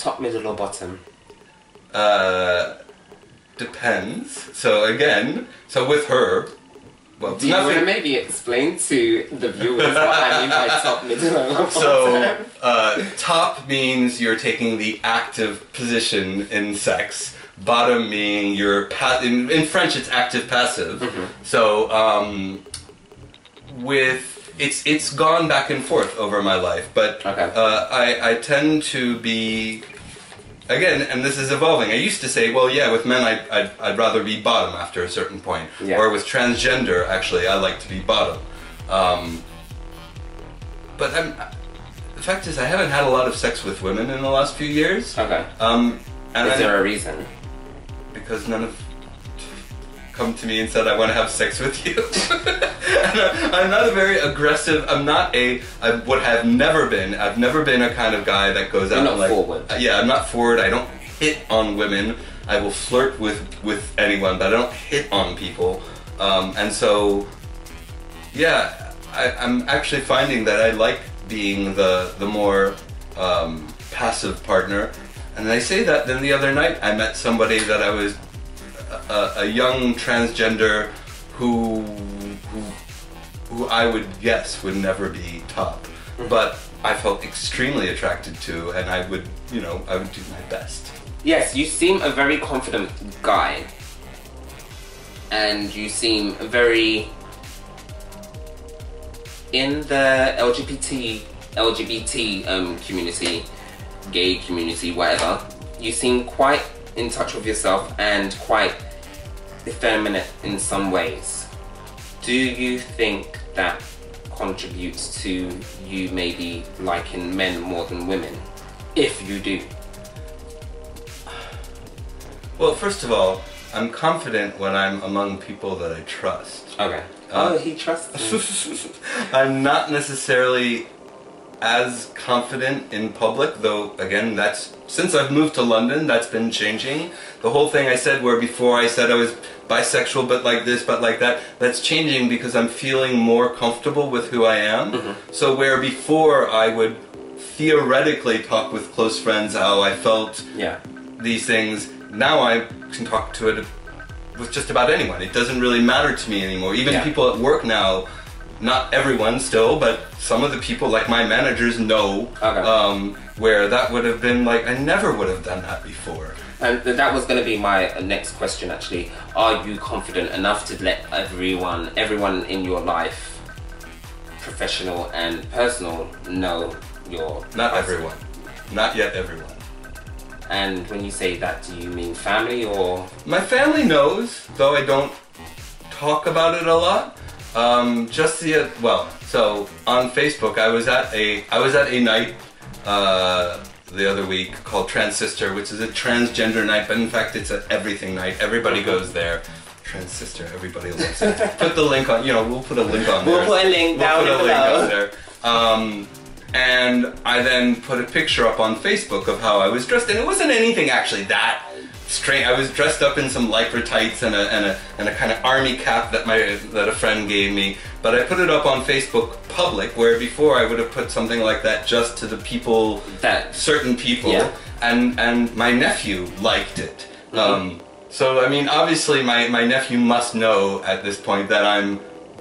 Top, middle, or bottom? Depends. So again, so with her, well, do you want to maybe explain to the viewers what I mean by top, middle, or bottom? So, top means you're taking the active position in sex. Bottom meaning you're in French it's active passive. So it's gone back and forth over my life, but I tend to be, again, and this is evolving. I used to say, well, yeah, with men I'd rather be bottom after a certain point, or with transgender actually I like to be bottom. But the fact is I haven't had a lot of sex with women in the last few years. And is there a reason? Because none have come to me and said, I want to have sex with you. I'm not a very aggressive, I would have never been, I've never been a kind of guy that goes out and like... forward. Yeah, I'm not forward, I don't hit on women. I will flirt with anyone, but I don't hit on people. And so, yeah, I'm actually finding that I like being the more passive partner. And I say that, then the other night I met somebody that I was a young transgender who I would guess would never be top, but I felt extremely attracted to, and I would, you know, I would do my best. Yes, you seem a very confident guy, and you seem very in the LGBT community, gay community, whatever. You seem quite in touch with yourself and quite effeminate in some ways. Do you think that contributes to you maybe liking men more than women? If you do. Well, first of all, I'm confident when I'm among people that I trust. Oh, he trusts me. I'm not necessarily as confident in public, though again, that's, since I've moved to London, that's been changing. The whole thing I said where before I said I was bisexual but like this, but like that, that's changing because I'm feeling more comfortable with who I am. So where before I would theoretically talk with close friends how I felt these things, now I can talk to it with just about anyone. It doesn't really matter to me anymore. Even people at work now, not everyone still, but some of the people, like my managers, know where that would have been like, I never would have done that before. And that was going to be my next question actually. Are you confident enough to let everyone in your life, professional and personal, know your... Not everyone. Not yet everyone. And when you say that, do you mean family or...? My family knows, though I don't talk about it a lot. Well, so on Facebook, I was at a night the other week called Trans Sister, which is a transgender night, but in fact it's an everything night. Everybody goes there. Trans Sister, everybody loves it. Put the link on, you know, we'll put a link on there. We'll put a link down below. And I then put a picture up on Facebook of how I was dressed, and it wasn't anything actually that strange. I was dressed up in some lycra tights and a kind of army cap that a friend gave me, but I put it up on Facebook public, where before I would have put something like that just to the people, certain people, and my nephew liked it. So I mean, obviously my nephew must know at this point that I'm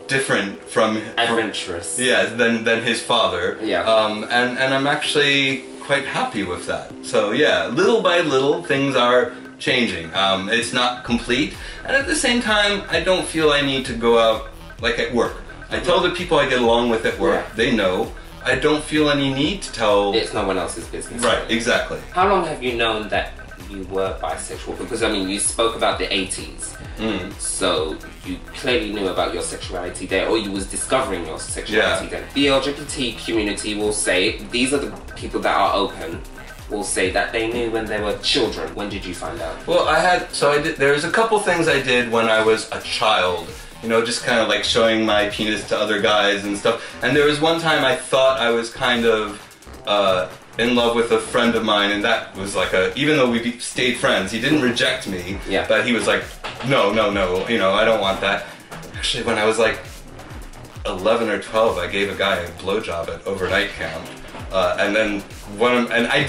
different from adventurous. Than his father. And I'm actually quite happy with that. So yeah, little by little things are changing. It's not complete, and at the same time I don't feel I need to go out like at work. I tell the people I get along with at work, they know. I don't feel any need to tell... It's no one else's business. Right, exactly. How long have you known that you were bisexual? Because I mean, you spoke about the 80s, so you clearly knew about your sexuality there, or you was discovering your sexuality then. The LGBT community will say, these are the people that are open, will say that they knew when they were children. When did you find out? Well, there's a couple things I did when I was a child, you know, just kind of like showing my penis to other guys and stuff. And there was one time I thought I was kind of in love with a friend of mine, and that was like even though we stayed friends, he didn't reject me, but he was like, no, you know, I don't want that. Actually, when I was like 11 or 12, I gave a guy a blowjob at overnight camp, and then I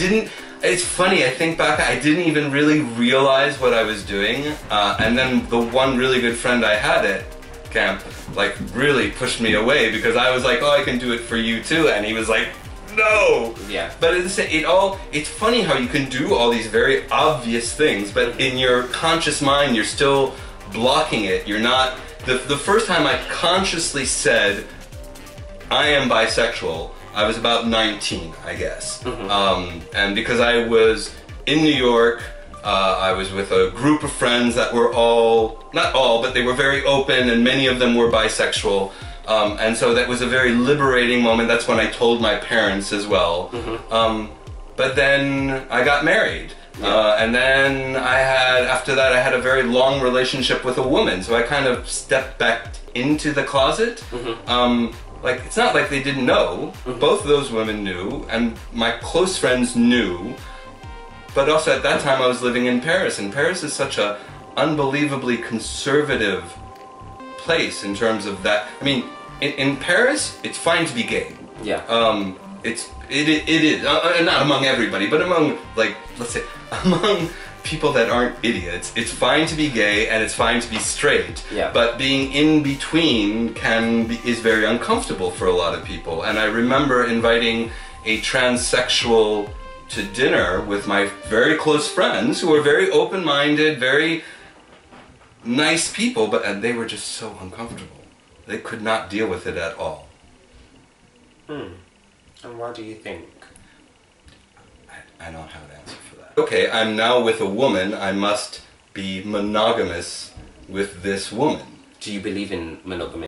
It's funny, I think back, I didn't even really realize what I was doing, and then the one really good friend I had at camp, like, really pushed me away, because I was like, oh, I can do it for you too, and he was like, no! Yeah. But it's funny how you can do all these very obvious things, but in your conscious mind, you're still blocking it. You're not, the first time I consciously said, I am bisexual, I was about 19, I guess. And because I was in New York, I was with a group of friends that were all, not all, but they were very open, and many of them were bisexual. And so that was a very liberating moment. That's when I told my parents as well. But then I got married. And then after that I had a very long relationship with a woman. So I kind of stepped back into the closet. Like, it's not like they didn't know. Both of those women knew, and my close friends knew. But also at that time I was living in Paris, and Paris is such a unbelievably conservative place in terms of that. I mean, in Paris, it's fine to be gay. Yeah. It is not among everybody, but among, like, let's say, among people that aren't idiots, it's fine to be gay and it's fine to be straight. Yeah. But being in between is very uncomfortable for a lot of people. And I remember inviting a transsexual to dinner with my very close friends who were very open-minded, very nice people, and they were just so uncomfortable. They could not deal with it at all. And why do you think? I don't have an answer for that. Okay, I'm now with a woman, I must be monogamous with this woman. Do you believe in monogamy?